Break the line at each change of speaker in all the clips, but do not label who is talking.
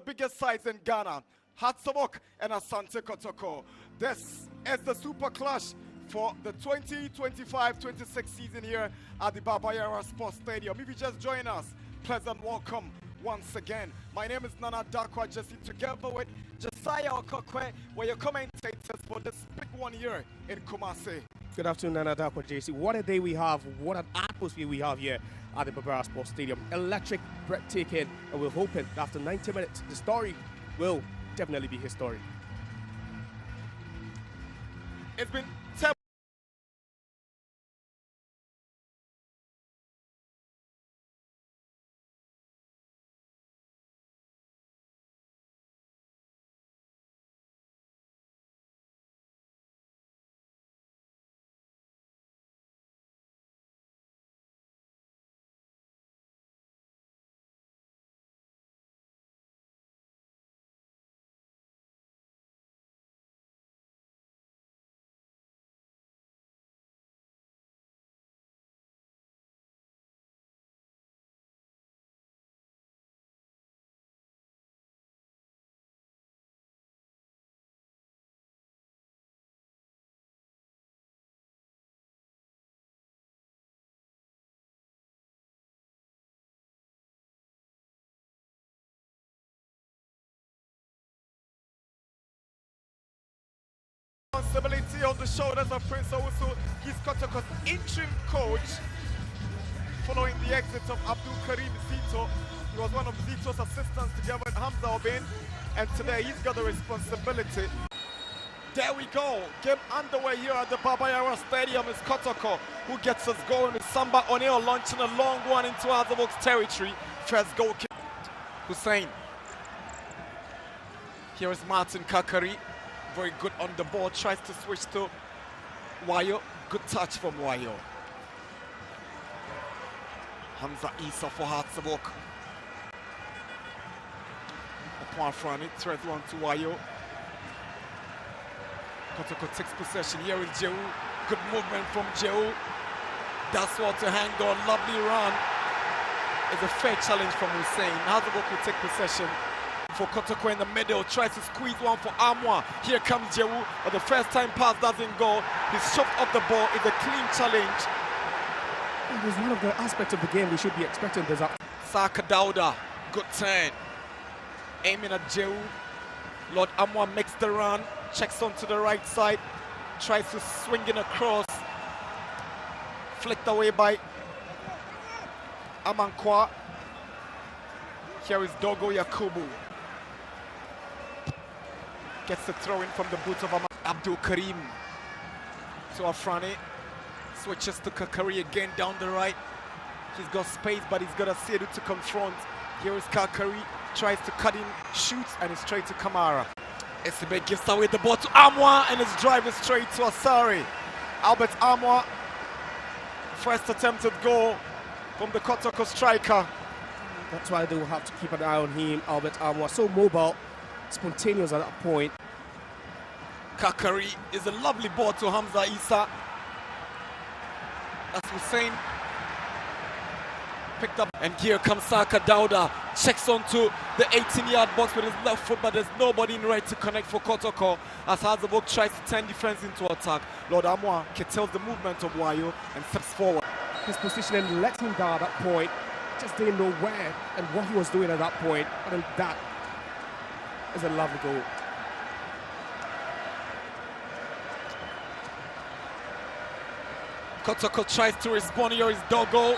biggest sides in Ghana, Hatsabok and Asante Kotoko. This is the Super Clash for the 2025-26 season here at the Yara Sports Stadium. If you just join us, pleasant welcome once again. My name is Nana Dakwa Jesse, together with Josiah Okokwe, where your commentators for this big one here in Kumasi.
Good afternoon, Nana Dakwa JC. What a day we have, what an atmosphere we have here at the Yara Sports Stadium. Electric, breathtaking, and we're hoping that after 90 minutes, the story will definitely be historic.
It's been responsibility on the shoulders of Prince Owusu. He's Kotoko's interim coach following the exit of Abdul Karim Zito. He was one of Zito's assistants together with Hamza Obin, and today he's got the responsibility. There we go. Game underway here at the Yara Stadium. Is Kotoko who gets us going with Samba O'Neal launching a long one into Azabok's territory. First goal kick. Hussein. Here is Martin Kakari. Very good on the ball, tries to switch to Wayo. Good touch from Wayo. Hamza Isa for Hatsabok. Upon front, it threads one to Wayo. Kotoko takes possession. Here is Jehu. Good movement from Jehu. That's what to hang on. Lovely run. It's a fair challenge from Hussein. Hatsabok will take possession. For Kotoko in the middle, tries to squeeze one for Amwa. Here comes Jehu, but the first time pass doesn't go. He's shoved off the ball. It's a clean challenge.
It was one of the aspects of the game we should be expecting this up.
Saka Dauda, good turn. Aiming at Jehu. Lord Amwa makes the run, checks onto the right side, tries to swing in across. Flicked away by Amankwa. Here is Dogo Yakubu. Gets the throw in from the boot of Abdul Karim to Afrani. Switches to Kakari again down the right. He's got space, but he's got a Sedu to confront. Here is Kakari, tries to cut in, shoots, and it's straight to Kamara. Esibe gives away the ball to Amwa, and it's driving straight to Asari. Albert Amwa, first attempted goal from the Kotoko striker.
That's why they will have to keep an eye on him. Albert Amwa, so mobile, spontaneous at that point.
Kakari is a lovely ball to Hamza Isa. That's Hussein. Picked up, and here comes Saka Dauda. Checks onto the 18-yard box with his left foot, but there's nobody in right to connect for Kotoko as Hazabok tries to turn defense into attack. Lord Amwa curtails the movement of Wayo and steps forward.
His positioning let him down at that point. Just didn't know where and what he was doing at that point. And then that is a lovely goal.
Kotoko tries to respond. Here is Dogo,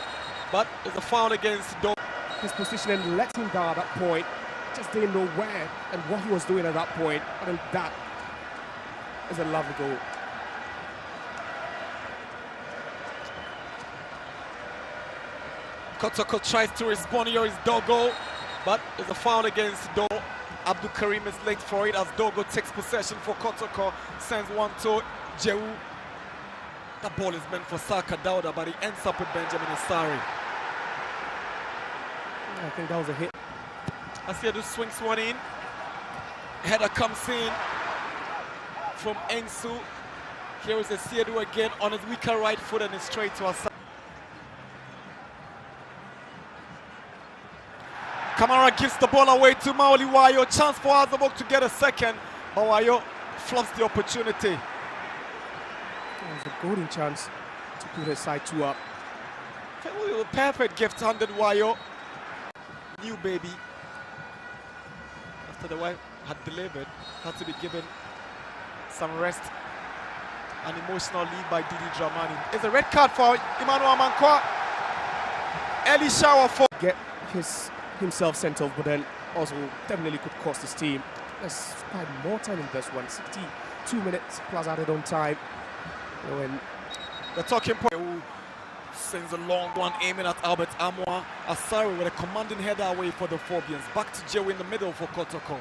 but there's a foul against Dogo.
His positioning let him down at that point. Just didn't know where and what he was doing at that point. And then that is a lovely goal.
Kotoko tries to respond. Here is Dogo, but there's a foul against Dogo. Abdul Karim is late for it as Dogo takes possession for Kotoko, sends one to Jehu. The ball is meant for Saka Dauda, but he ends up with Benjamin Asari.
I think that was a hit.
Asiedu swings one in. Header comes in from Ensu. Here is Asiedu again on his weaker right foot and it's straight to Asari. Kamara gives the ball away to Maoli Wayo. Chance for Azabok to get a second. But Wayo fluffs the opportunity.
It was a golden chance to put his side 2 up.
Perfect gift handed Wayo. New baby. After the wife had delivered, had to be given some rest. An emotional lead by Didi Dramani. It's a red card for Emmanuel Mankwa. Early shower for
Get himself sent off, but then also definitely could cost his team. Let's spend more time in this one. 62 minutes plus added on time. When
the talking point, who sends a long one aiming at Albert Amwa. Asari with a commanding header away for the Phobians. Back to Joe in the middle for Kotoko.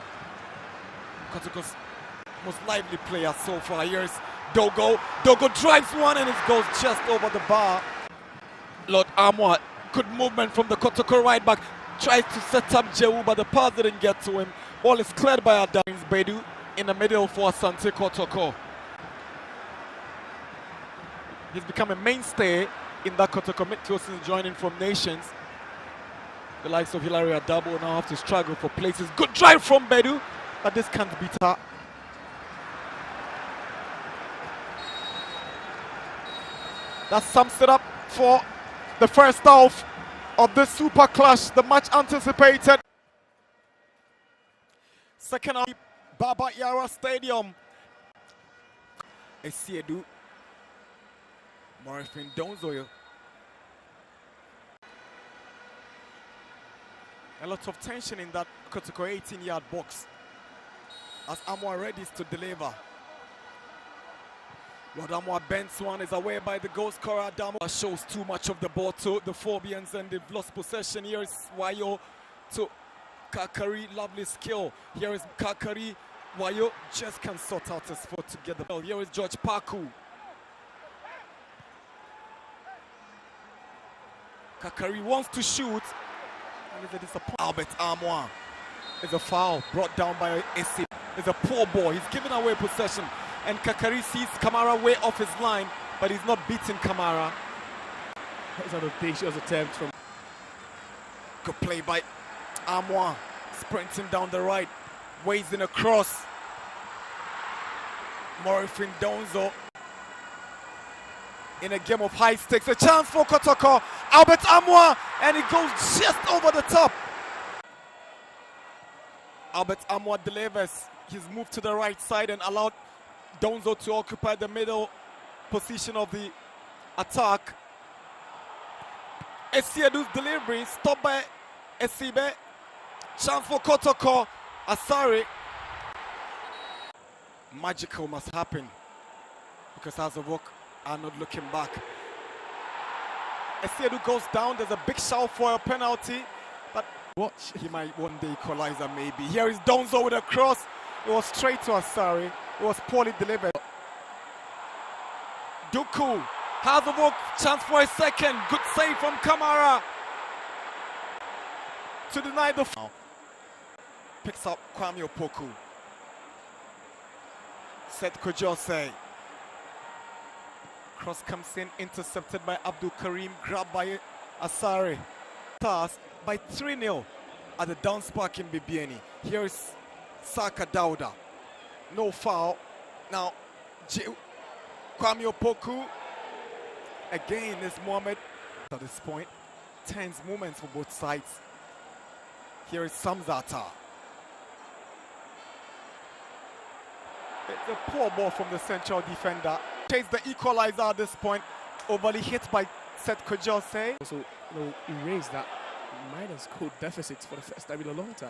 Kotoko's most lively player so far. Here's Dogo. Dogo drives one and it goes just over the bar. Lord Amwa, good movement from the Kotoko right back. Tries to set up Jehu, but the pass didn't get to him. Ball is cleared by Adams Bedu in the middle for Asante Kotoko. He's become a mainstay in that Kotoko midfield since joining from Nations. The likes of Hilary Adabo now have to struggle for places. Good drive from Bedu, but this can't beat her. That sums it up for the first half of this super clash, the much anticipated. Second half, Baba Yara Stadium. Esiedu. Morfin Donzoyo. A lot of tension in that Kotoko 18-yard box as Amwa ready to deliver. Lord Amwa bends one, is away by the goal scorer. Adamo shows too much of the ball to the Phobians and they've lost possession. Here is Wayo to Kakari, lovely skill. Here is Kakari. Wayo just can sort out his foot together. Here is George Paku. Kakari wants to shoot. And it's a disappointment. Albert Amwa is a foul brought down by AC. It's a poor ball. He's given away possession. And Kakari sees Kamara way off his line, but he's not beating Kamara.
that's an audacious attempt from.
Good play by Amwa. Sprinting down the right. Waves in a cross. Morfin Donzo. In a game of high stakes. A chance for Kotoko. Albert Amwa. And it goes just over the top. Albert Amwa delivers. He's moved to the right side and allowed Donzo to occupy the middle position of the attack. Esiedu's delivery stopped by Esibe. Chance for Kotoko. Asari. Magical must happen because Azovok are not looking back. Esiedu goes down. There's a big shout for a penalty, but
Watch.
he might one day equalize maybe. Here is Donzo with a cross. It was straight to Asari. It was poorly delivered. Duku has a walk, chance for a second. Good save from Kamara to deny the foul. Picks up Kwame Opoku. Seth Kojose. Cross comes in, intercepted by Abdul Karim, grabbed by Asari. Pass by 3-0 at the down spark in Bibiani. Here is Saka Dauda. No foul. Now, Kwame Opoku. Again, is Mohamed at this point. Tense moments for both sides. Here is Samzata. It's a poor ball from the central defender. Chase the equalizer at this point. Overly hit by Seth Kojose.
Also, erase that minus goal deficits for the first time in a long time.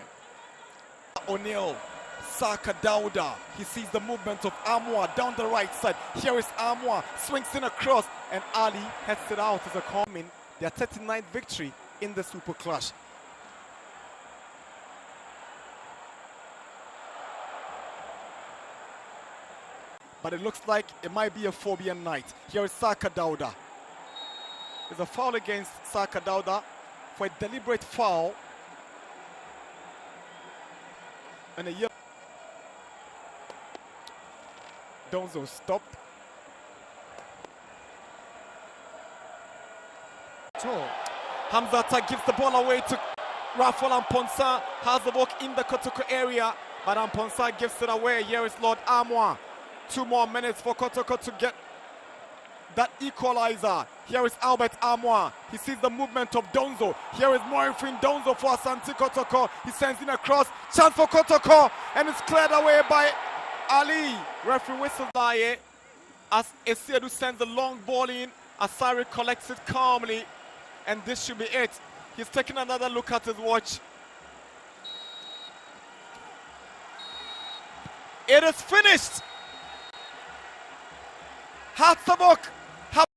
O'Neal, Saka Dauda. He sees the movement of Amwa down the right side. Here is Amwa, swings in across, and Ali heads it out as a comment. Their 39th victory in the Super Clash. But it looks like it might be a Phobian night. Here is Saka Dauda. There's a foul against Saka Dauda for a deliberate foul. And a yellow. Donzo stopped.
So,
Hamzata gives the ball away to Rafael Amponsa has the ball in the Kotoko area, but Amponsa gives it away. Here is Lord Amwa. 2 more minutes for Kotoko to get that equalizer. Here is Albert Amwa. He sees the movement of Donzo. Here is Morinfin Donzo for Asante Kotoko. He sends in a cross. Chance for Kotoko. And it's cleared away by Ali. Referee whistles by as Esiedu sends the long ball in. Asari collects it calmly. And this should be it. He's taking another look at his watch. It is finished. Hatzabok